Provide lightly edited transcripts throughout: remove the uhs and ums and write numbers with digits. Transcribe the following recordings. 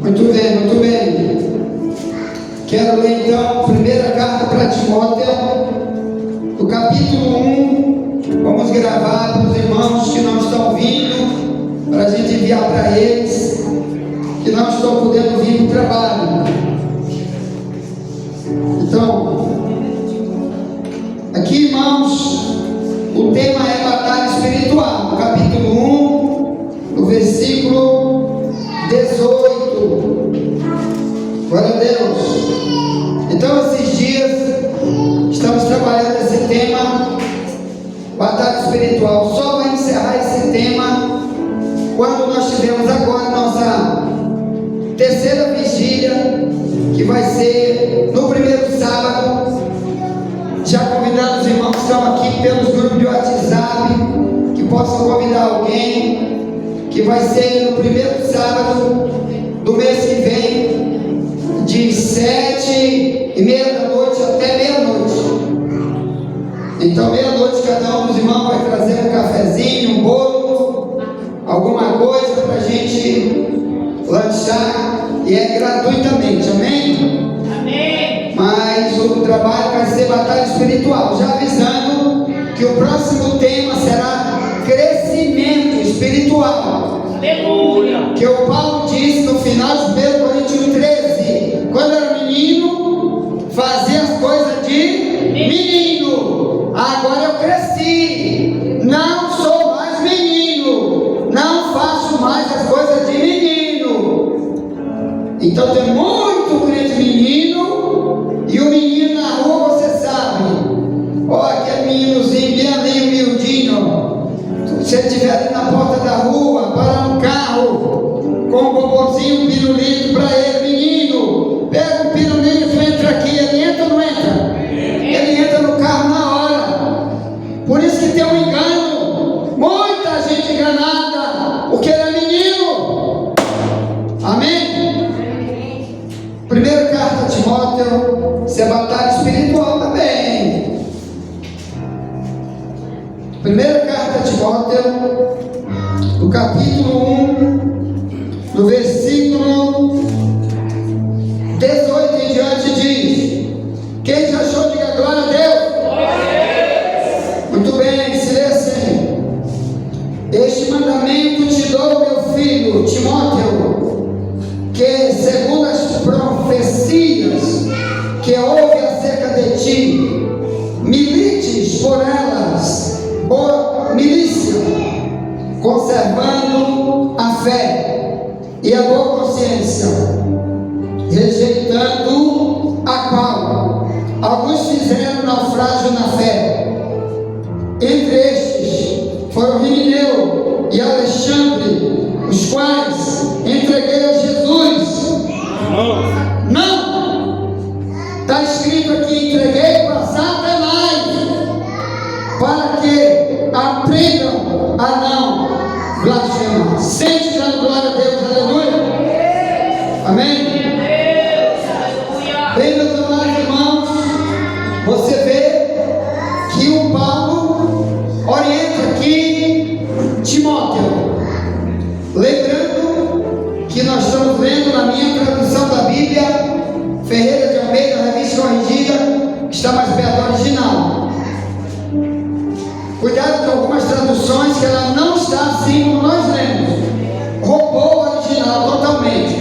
Muito bem, muito bem. Quero ler então a primeira carta para Timóteo, do capítulo 1. Vamos gravar para os irmãos que não estão vindo, para a gente enviar para eles, que não estão podendo vir para o trabalho. Então, aqui, irmãos, o tema é batalha espiritual, no capítulo 1, no versículo 18. Glória a Deus. Então, esses dias estamos trabalhando esse tema, batalha espiritual. Só vai encerrar esse tema quando nós tivermos agora nossa terceira vigília, que vai ser no primeiro sábado. Já convidando os irmãos que estão aqui pelos grupos de WhatsApp, que possam convidar alguém, que vai ser no primeiro sábado do mês que vem, de 7:30 da noite até meia-noite. Então, meia-noite, cada um dos irmãos vai trazer um cafezinho, um bolo, alguma coisa para a gente lanchar, e é gratuitamente, amém? Amém. Mas o trabalho vai ser batalha espiritual, já avisando que o próximo tema será crescimento espiritual. Aleluia. Que o Paulo disse no final de 1 Coríntios 13, quando era menino, fazia as coisas de menino. Agora eu cresci, não sou mais menino, não faço mais as coisas de menino. Então tem muito crente menino, e o menino na rua, você sabe, aquele meninozinho bem ali, humildinho. Se ele estiver ali na porta da rua, para um carro, com um bobozinho, um pirulito para ele, menino, pega o pirulito, entra aqui, ele entra ou não entra? Ele entra no carro na hora. Por isso que tem um engano, muita gente enganada, porque ele é menino. Amém? Primeira carta a Timóteo, isso é batalha espiritual também. Primeira carta a Timóteo, no capítulo 1, no versículo 18 em diante diz: quem já achou, diga glória a Deus. Muito bem, se lê assim: este mandamento te dou, meu filho Timóteo, que segundo as profecias que houve acerca de ti, milites por elas, por milícia, conservando a fé e a boa consciência, rejeitando a qual alguns fizeram naufrágio na fé. Entre estes foram Himeneu e Alexandre, os quais entreguei a Jesus. Não! Está escrito aqui: entreguei para Satanás, para que aprendam a não blasfemar. Sente dando glória a Deus, aleluia. Amém? Bem, meus amados irmãos, você vê que o Paulo orienta aqui Timóteo. Lembrando que nós estamos lendo na minha tradução da Bíblia, Ferreira de Almeida, revista corrigida, que está mais perto do original. Cuidado com algumas traduções que ela não está assim como nós lemos. Roubou o original totalmente.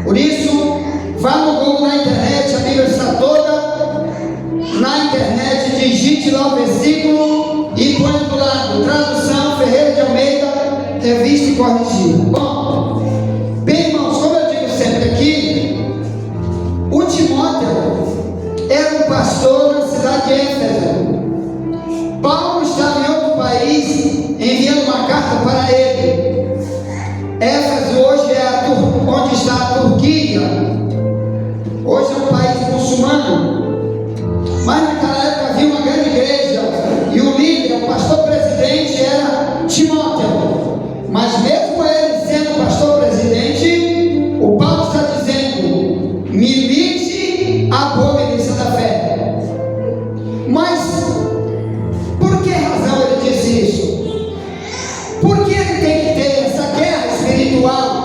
Por isso, vá no Google, na internet, a Bíblia está toda na internet, digite lá o versículo e põe do lado: tradução Ferreira de Almeida, revista e corrigida. Bom, bem, irmãos, como eu digo sempre aqui, o Timóteo era um pastor na cidade de Éfeso. Paulo estava em outro país, enviando uma carta para ele. Éfeso hoje é onde está a Turquia. Hoje é um país muçulmano. Mas naquela época havia uma grande igreja, e o líder, o pastor presidente, era Timóteo. Mas mesmo ele sendo pastor presidente, o Paulo está dizendo: milite a boa milícia da fé. Mas por que razão ele disse isso? Porque ele tem que ter essa guerra espiritual.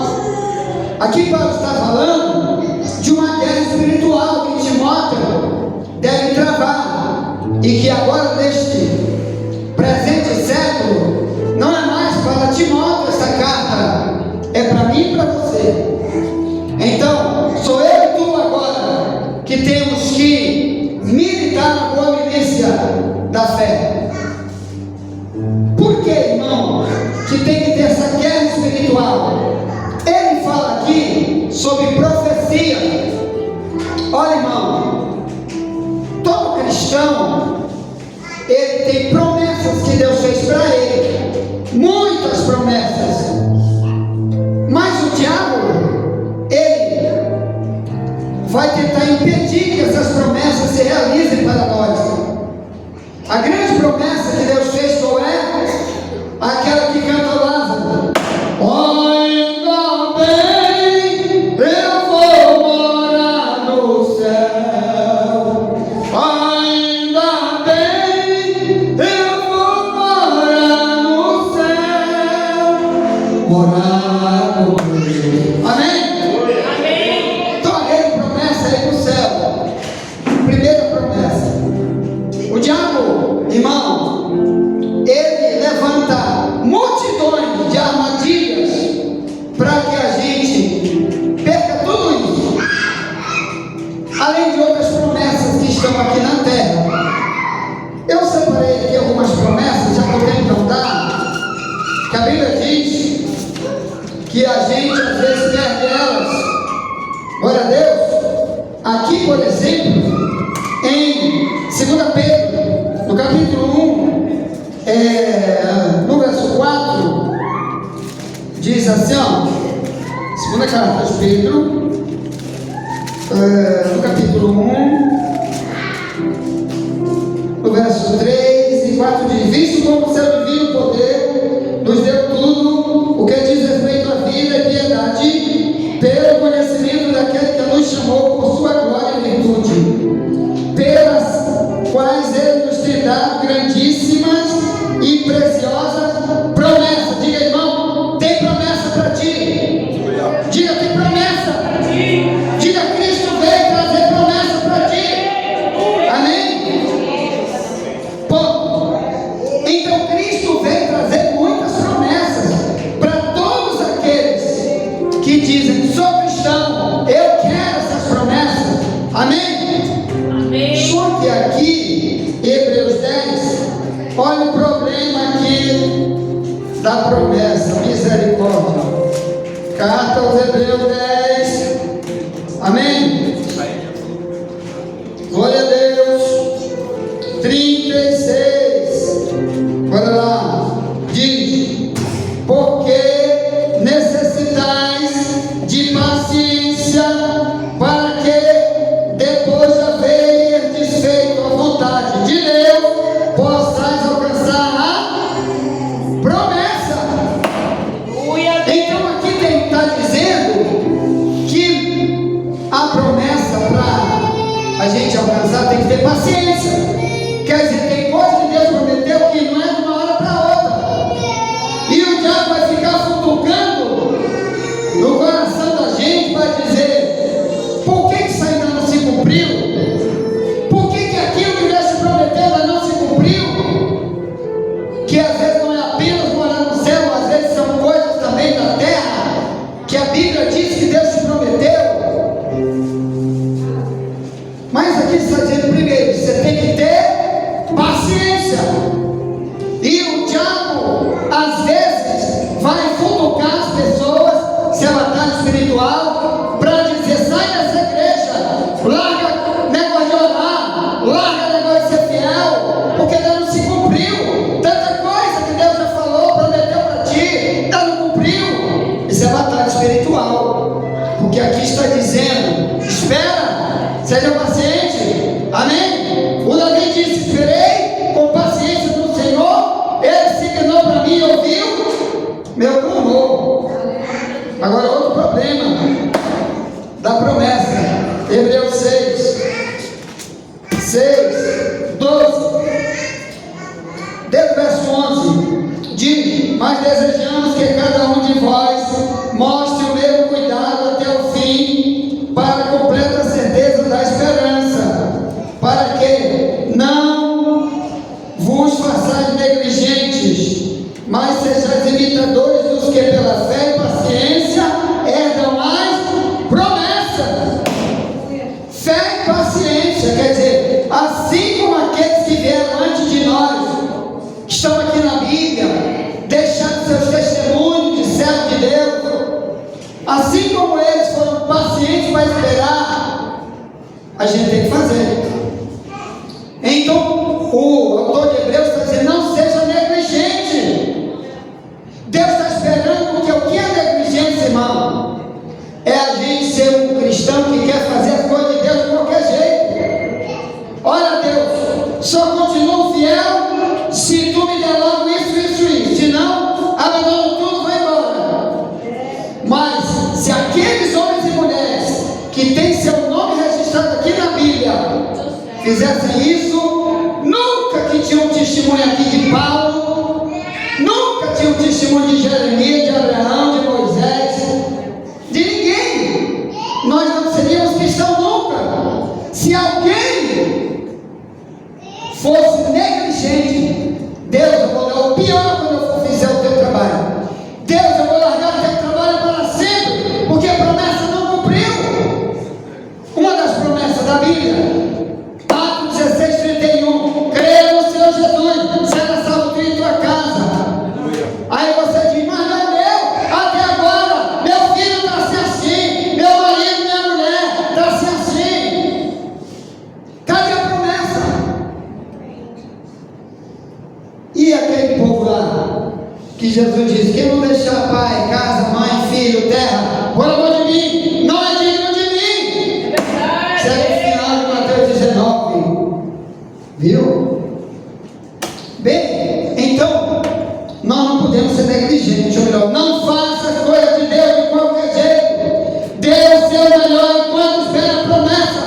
A Aqui Paulo está falando de uma guerra espiritual que Timóteo deve travar, e que agora, neste presente século, não é mais para Timóteo essa carta, é para mim e para você. Então, sou eu e tu agora que temos que militar na boa milícia da fé. Por que, irmão, que tem que ter essa guerra espiritual? Ele fala aqui sobre profecia. Olha, irmão, todo cristão, ele tem promessas que Deus fez para ele, muitas promessas, mas o diabo, ele vai tentar impedir que essas promessas se realizem para nós. A grande promessa que Deus fez qual é? Aquela que canta Lázaro: ainda bem eu vou morar no céu, ainda bem eu vou morar no céu, morar com Deus. Amém? Amém. Então a grande promessa é ir para o céu. Primeira promessa. O diabo, irmão, ele levanta multidões de armadilhas para que a gente perca tudo isso, além de outras promessas que estão aqui na terra. Eu separei aqui algumas promessas, já que eu tenho para dar, que a Bíblia diz que a gente às vezes perde elas. Glória a Deus. Aqui, por exemplo, em 2 Pedro, no capítulo 1, no verso 4, diz assim, ó, segunda carta de Pedro, no capítulo 1, no verso 3 e 4 diz: visto como o seu divino poder nos deu tudo o que diz respeito à vida e piedade, pelo conhecimento daquele que nos chamou por sua glória e virtude, pelas quais ele nos tem dado grandíssimas e preciosas promessas. Diga, irmão, tem promessa para ti. Diga, tem promessa para ti. Diga, Cristo veio trazer promessa para ti. Amém? Bom, então Cristo veio trazer muitas promessas para todos aqueles que dizem: sou cristão, eu quero essas promessas. Amém? Amém. Só que aqui, Hebreus 10, olha o problema aqui da promessa, misericórdia. Carta aos Hebreus 10, amém? Glória a Deus. 36, olha lá, diz: porque necessitais de paciência, para que depois de haver desfeito a vontade de Deus, possais alcançar a promessa. Então aqui tem está dizendo que a promessa para a gente alcançar tem que ter paciência. Quer dizer, tem coisa que Deus prometeu que não é de uma hora para outra, e o diabo vai ficar futucando no coração da gente para dizer: por que isso ainda não se cumpriu? Por que aquilo que Deus te prometeu ainda não se cumpriu? Que às vezes não é apenas morar no céu, às vezes são coisas também da terra que a Bíblia diz que Deus te prometeu. Mas aqui está dizendo, primeiro, você tem que ter paciência. E o diabo às vezes vai futucar as pessoas, se ela está espiritual, para dizer: sai dessa igreja, larga negócio de orar, larga negócio de ser fiel, porque ainda não se cumpriu. Tanta coisa que Deus já falou, prometeu para ti, ainda não cumpriu. Isso é batalha espiritual, porque aqui está dizendo: espera, seja paciente. Amém? O Davi disse: esperei com paciência no Senhor, ele se inclinou para mim e ouviu meu clamor. Agora, outro problema da promessa, Hebreus 6, 12, desde o verso 11, diz: mas desejamos que cada um de vós mostre o mesmo cuidado até Assim como eles foram pacientes para esperar, a gente tem que fazer. Então, o autor de Hebreus está dizendo: não seja negligente. Deus está esperando, porque o que é negligência, irmão? É a gente ser um cristão que quer fazer as coisas de Deus de qualquer jeito. Olha, Deus, só continuo fiel se tu me der logo isso. Se não, abandono tudo, vai embora. Mas se aqueles homens e mulheres que têm seu nome registrado aqui na Bíblia fizessem isso, nunca que tinha um testemunho aqui de Paulo, nunca tinha um testemunho de Jeremias, de Abraão, de Moisés, de ninguém. Nós não seríamos cristãos nunca. Se alguém fosse negligente, Deus, eu vou dar o pior quando eu fizer o teu trabalho. Deus, eu vou largar o teu trabalho para sempre, porque a promessa não cumpriu. Uma das promessas da Bíblia, Atos 16:31, creia no Senhor Jesus, será salvo tu e tua casa. Aí você diz: mas não deu, até agora meu filho está assim, meu marido, minha mulher está assim. Cadê a promessa? E aquele povo lá, que Jesus disse: quem não deixar pai, casa, mãe, filho, terra, por amor de mim, não é digno de mim. Segue o final de Mateus 19. Viu? Bem, então, nós não podemos ser negligentes, ou melhor, não faça as coisas de Deus de qualquer jeito. Dê o seu melhor enquanto espera a promessa.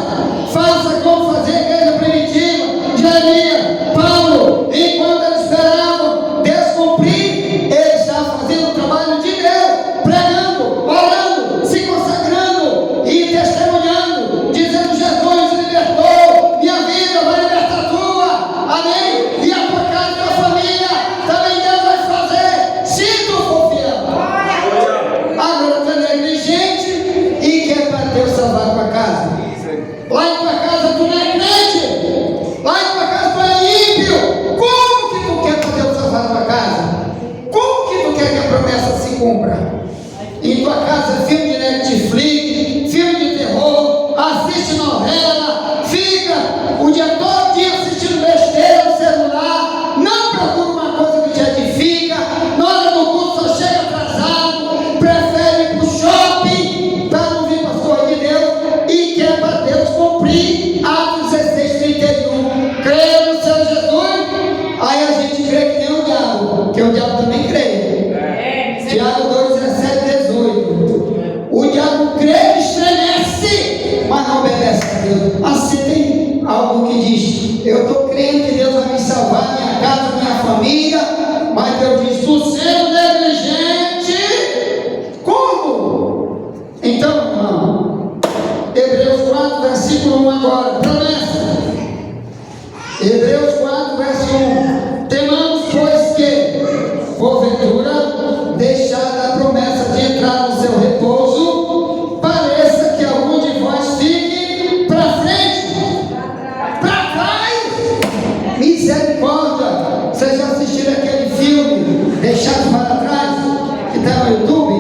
Faça como fazia a igreja primitiva, Jeremias, Paulo, enquanto eles esperavam Deus cumprir, eles estavam fazendo o trabalho de Deus, pregando, orando, se consagrando e testemunhando, dizendo: Jesus me libertou, minha vida vai libertar a tua, amém? E a tua casa e a tua família também Deus vai fazer, se tu for fiel. Agora tu é negligente e quer para Deus salvar a tua casa. Lá em tua casa tu não é crente, lá em tua casa tu é ímpio. Como que tu quer para Deus salvar a tua casa? Como que tu quer que a promessa se cumpra? Em tua casa, filme de Netflix, filme de terror, assiste novela, fica o dia todo dia assistindo besteira no celular, não procura uma coisa que te edifica, na hora do culto só chega atrasado, prefere ir para o shopping para não vir para as coisas de Deus e quer para Deus cumprir Atos 16:31. Creia no Senhor Jesus. Aí a gente crê que nem o diabo, porque o diabo também crê. Tiago 2:17-18. O diabo crê e estremece, mas não obedece a Deus. Assim tem algo que diz: eu estou crendo que Deus vai me salvar, minha casa, minha família, mas Deus diz: tu sendo negligente. Como? Então, irmão, Hebreus 4, versículo 1 agora, promessa. Hebreus 4, verso 1. Temamos, pois, que, porventura, deixada a promessa de entrar no seu repouso, pareça que algum de vós fique para frente, para trás. Misericórdia. Vocês já assistiram aquele filme Deixados para Trás, que está no YouTube?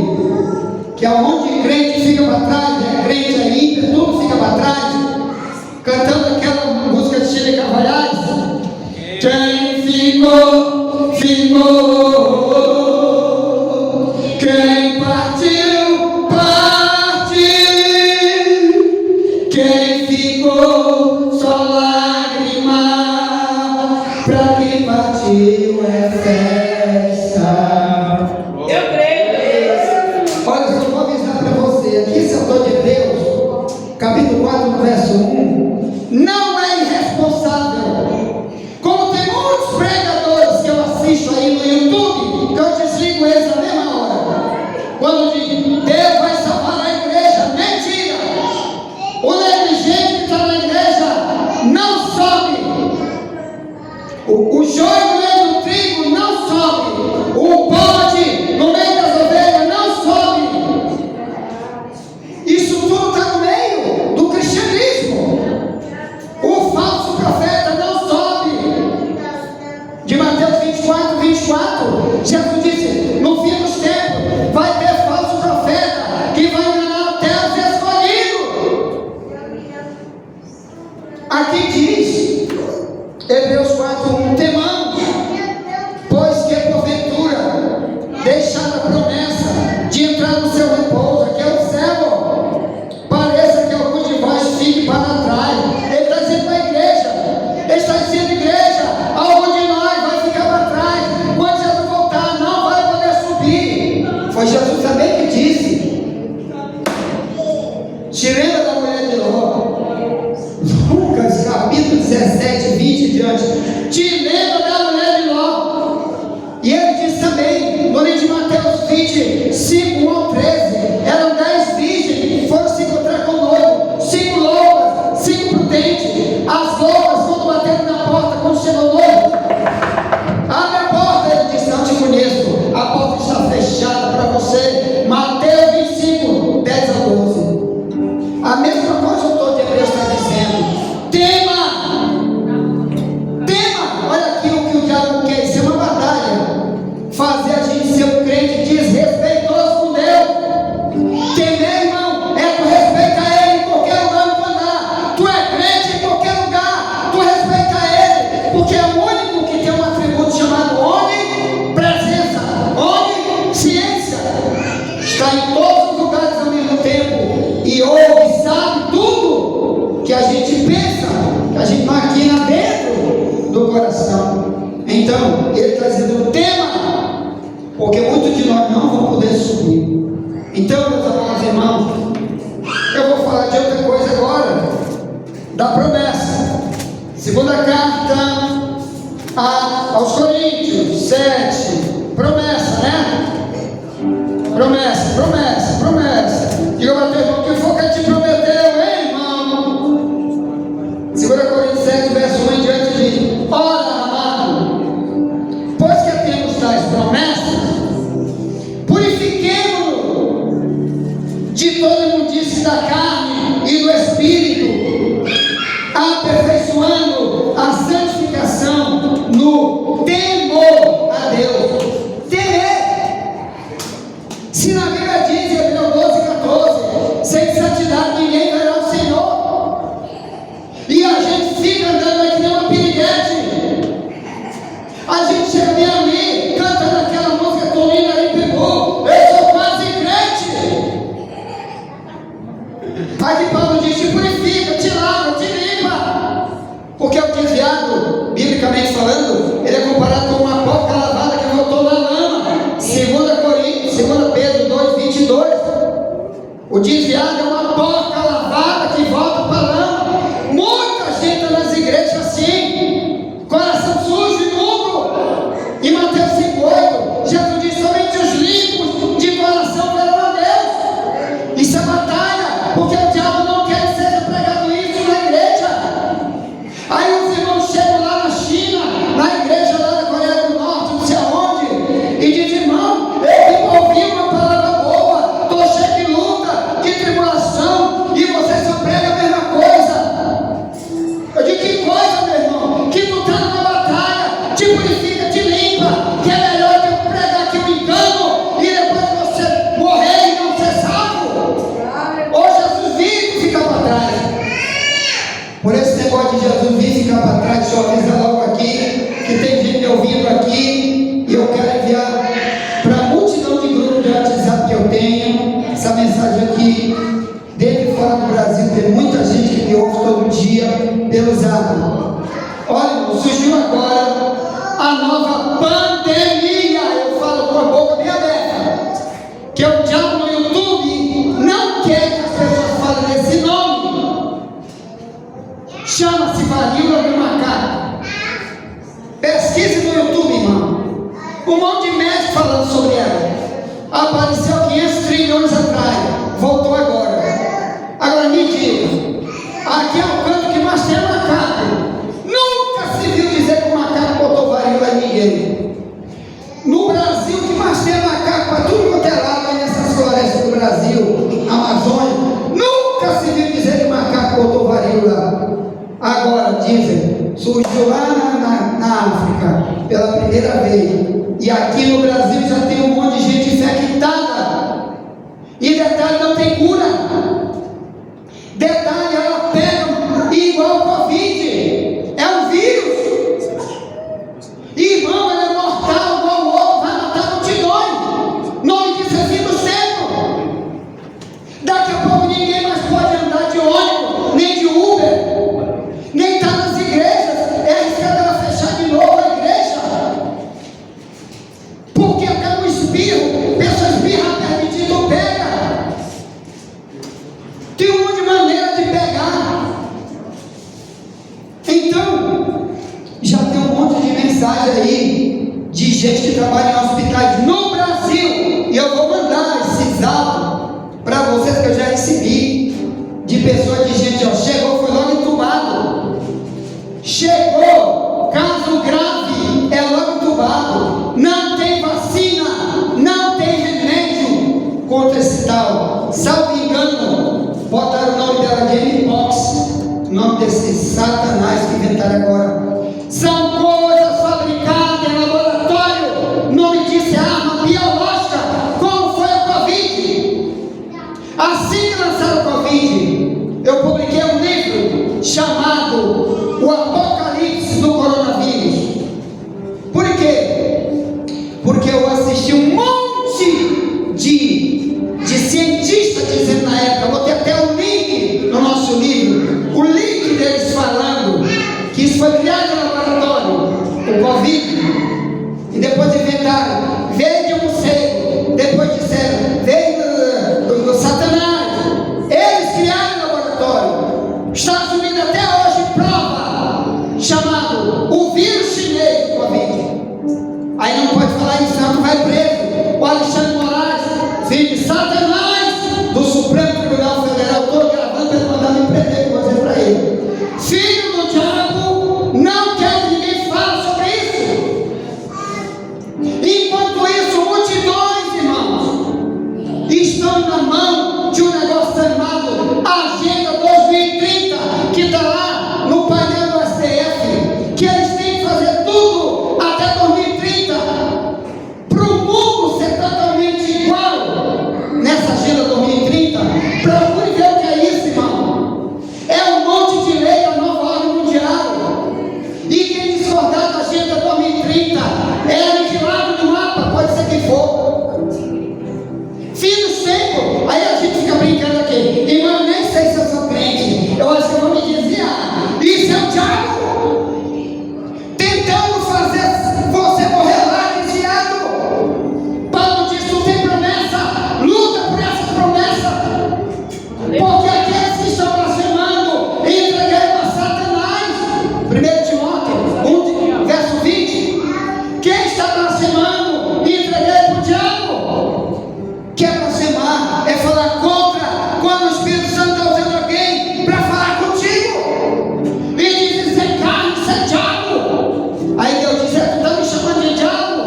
Que é um monte de crente que fica para trás, é crente, é ímpio, tudo fica para trás, cantando aquela música de Chile Cavalhais. Quem ficou, ficou. Quem partiu, partiu. Quem ficou, só lágrima. Pra quem partiu é festa. Eu creio. Olha, eu vou avisar para você. Aqui esse autor de Hebreus, capítulo 4, no verso 1, não é irresponsável. Como tem muitos pregadores que eu assisto aí no YouTube, Te lembra da mulher de Ló? Lucas capítulo 17, 20 e diante. Te lembra da mulher de Ló? E ele diz também, no livro de Mateus 25, 1 ao 13, eram 10 virgens, foram se encontrar com o noivo, 5 loucas, 5 prudentes. As loucas, quando bateram na porta, quando chegou o noivo, abre a porta, ele disse, não te conheço, a porta está fechada para você. Mateus 25, 10 a 12. A mesma coisa o autor de Hebreus está dizendo. Tema, olha aqui o que o diabo quer, isso é uma batalha, fazer a gente ser um crente desrespeitoso com Deus. Temer, irmão, é tu respeitar Ele em qualquer lugar que tu andar. Tu é crente em qualquer lugar, tu respeita Ele, porque é o único que tem um atributo chamado onipresença, onisciência. Está em todos os lugares ao mesmo tempo e ouve, sabe tudo que a gente pensa, que a gente maquina dentro do coração. Então, ele está dizendo o tema, porque muitos de nós não vão poder subir. Então, meus amados irmãos, eu vou falar de outra coisa agora, da promessa. Segunda carta aos Coríntios 7, promessa, né? Promessa. Diga para o teu irmão, que foi que ele te prometeu, hein, irmão? 2 Coríntios 7, verso 1 em diante diz: ora, amado, pois que temos tais promessas, purifiquemo-nos de toda imundície da carne e do espírito, aperfeiçoando a santificação no temor a Deus. Temer. Se na Bíblia diz, em Hebreus 12, 14, sem santidade ninguém verá o Senhor. E a gente fica andando aí que nem uma piriguete. A gente chega bem ali, cantando aquela música Tolina aí pegou, eu sou quase crente. Aí Paulo diz, te purifica, te lava, te limpa. Porque o desviado, biblicamente falando, ele é comparado com uma porca lavada que voltou na lama. 2 Pedro 2, 22. O desviado é uma porca lavada que volta para a lama. Muita gente está nas igrejas assim, coração sujo e imundo. Em Mateus 5,8, Jesus diz, somente os limpos de coração verão a Deus. Isso é batalha, porque o diabo não quer que seja pregado isso na igreja. Aí os irmãos chegam lá na China, na igreja lá da Coreia do Norte, não sei aonde, e dizem, irmão, eu vim ouvir uma palavra boa, estou cheio de luta, de tribulação, e você só prega a mesma coisa. Eu digo, que coisa, meu irmão, que tu está numa batalha, te purifica, te limpa, que é melhor que eu pregar aqui um engano, e depois você morrer e não ser salvo. Ou Jesus vive e fica para trás. Por esse negócio de Jesus vir e ficar para trás, deixa eu avisar logo aqui, que tem gente me ouvindo aqui, e eu quero enviar para a multidão de grupos de WhatsApp que eu tenho, essa mensagem aqui, dentro e fora do Brasil, tem muita gente que me ouve todo dia pelo Zap. Olha, surgiu agora a nova pandemia, eu falo com a boca bem aberta, que o diabo no YouTube não quer que as pessoas falem desse nome. Chama-se varíola do macaco. Pesquise no YouTube, irmão. Um monte de médicos falando sobre ela. Apareceu 500 trilhões atrás, voltou agora. Agora me diga, aqui é o canto que mais tem macaco. Nunca se viu dizer que o macaco botou varíola em ninguém. No Brasil, que mais tem macaco para tudo quanto é lado aí nessas florestas do Brasil, Amazônia, nunca se viu dizer que o macaco botou varíola. Agora dizem, surgiu lá na África pela primeira vez. E aqui no Brasil já tem um monte de gente infectada. E detalhe, não tem cura. Detalhe, ela pega igual Covid. É um vírus. Irmão, ela é mortal igual o outro, vai matar multidões. Nome de Jesus do céu. Daqui a pouco ninguém mais pode andar de ônibus, nem de Uber, nem estar nas igrejas. É arriscado ela fechar de novo a igreja. Porque até no espirro, pessoa espirra permitido, pega. pegar. Então, já tem um monte de mensagem aí de gente que trabalha em hospitais no Brasil, e eu vou mandar esses áudios para vocês que eu já recebi, de pessoas, de gente, ó, chegou, foi logo entubado, chegou, caso grave, é logo entubado, não tem vacina, não tem remédio contra esse tal, salvo engano, botaram o nome dela de M-Pox, o nome desse satanás que inventaram agora. São coisas fabricadas em laboratório, o nome disso é arma biológica, como foi o Covid. Assim que lançaram o Covid, eu publiquei um livro chamado O Apocalipse do Coronavírus. Por quê? Porque eu assisti um monte de cientistas dizendo na época, vou ter até o link no nosso livro, o link deles falando que isso foi criado no laboratório, o Covid, e depois inventaram, veio de um morcego, depois disseram, veio do Satanás, eles criaram no laboratório. Estados Unidos até hoje prova, chamado o vírus chinês do Covid. Aí não pode falar isso, não, vai preso. O Alexandre Moraes, filho de Satanás, do Supremo Tribunal Federal, estou gravando para ele mandar me prender com você para ele. Filho do diabo, não quer que ninguém fale sobre isso. Enquanto isso, multidões, irmãos, estão na mão de um negócio chamado Agenda 2030, que está lá no painel do STF, que eles têm que fazer tudo até 2030 para o mundo ser totalmente igual nessa Agenda 2030. Procure ver o que é isso, irmão. É um monte de lei da nova ordem mundial. E quem discordar da Agenda 2030 é aniquilado do mapa, pode ser quem for. Fim dos tempos. Aí a gente fica brincando aqui, irmão, eu nem sei se eu sou crente, eu acho que eu vou me desviar. Isso é o diabo tentando fazer você morrer lá desviado. Paulo diz: tu tem promessa, luta por essa promessa, porque aqueles que estão blasfemando entregaram a Satanás. 1 Timóteo 1, verso 20. Quem está blasfemando, entreguei para o diabo. Que é blasfemar, é falar contra, quando o Espírito Santo está usando alguém para falar contigo. E diz: isso é carne, isso é diabo. Aí Deus diz: tu está me chamando de diabo?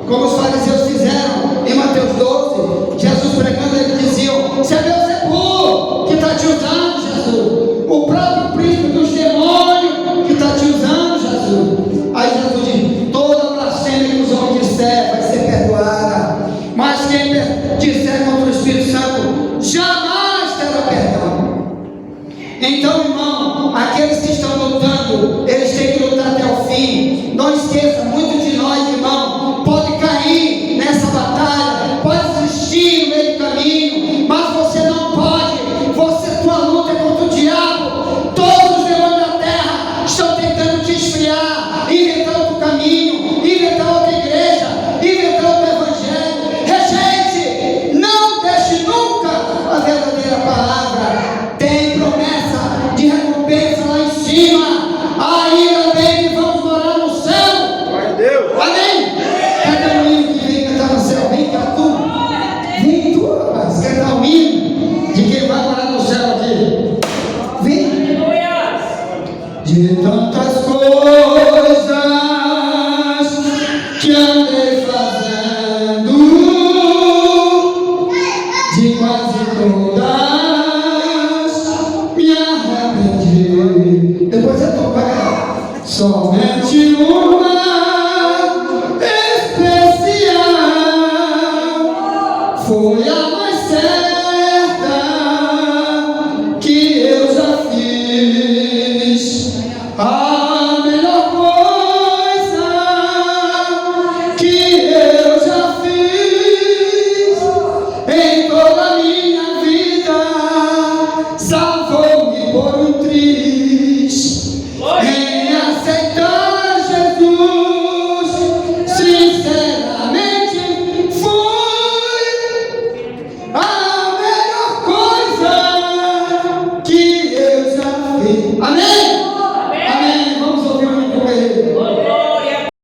Como os fariseus fizeram em Mateus 12. Jesus pregando, eles diziam: isso é Beelzebul que está te usando, Jesus. O próprio príncipe dos demônios que está te usando, Jesus. Aí Jesus diz: toda blasfêmia que os homens disser vai ser perdoada, mas quem disser contra o Espírito Santo jamais terá perdão. Então, irmão, aqueles que estão lutando, eles têm que lutar até o fim. Não esqueça, muitos de nós, irmão, pode cair nessa batalha, pode desistir no meio do caminho, mas você não pode. Tua luta é contra o diabo. Todos os demônios da terra estão tentando te esfriar, inventar outro caminho, inventar outra igreja, inventar outro evangelho. Rejeite, não deixe nunca a verdadeira palavra. Tem promessa de recompensa lá em cima. Ainda bem que vamos morar no céu. Amém? Cadê o hino que vem cantar no céu? Vem cá tu. Vem tu, rapaz, cantar o hino de quem vai morar no céu aqui. Vem. De tantas coisas que andei fazendo, de quase todas me arrependi. Depois eu toco, vai. Somente uma especial foi a mais certa que eu já fiz. guerreiro.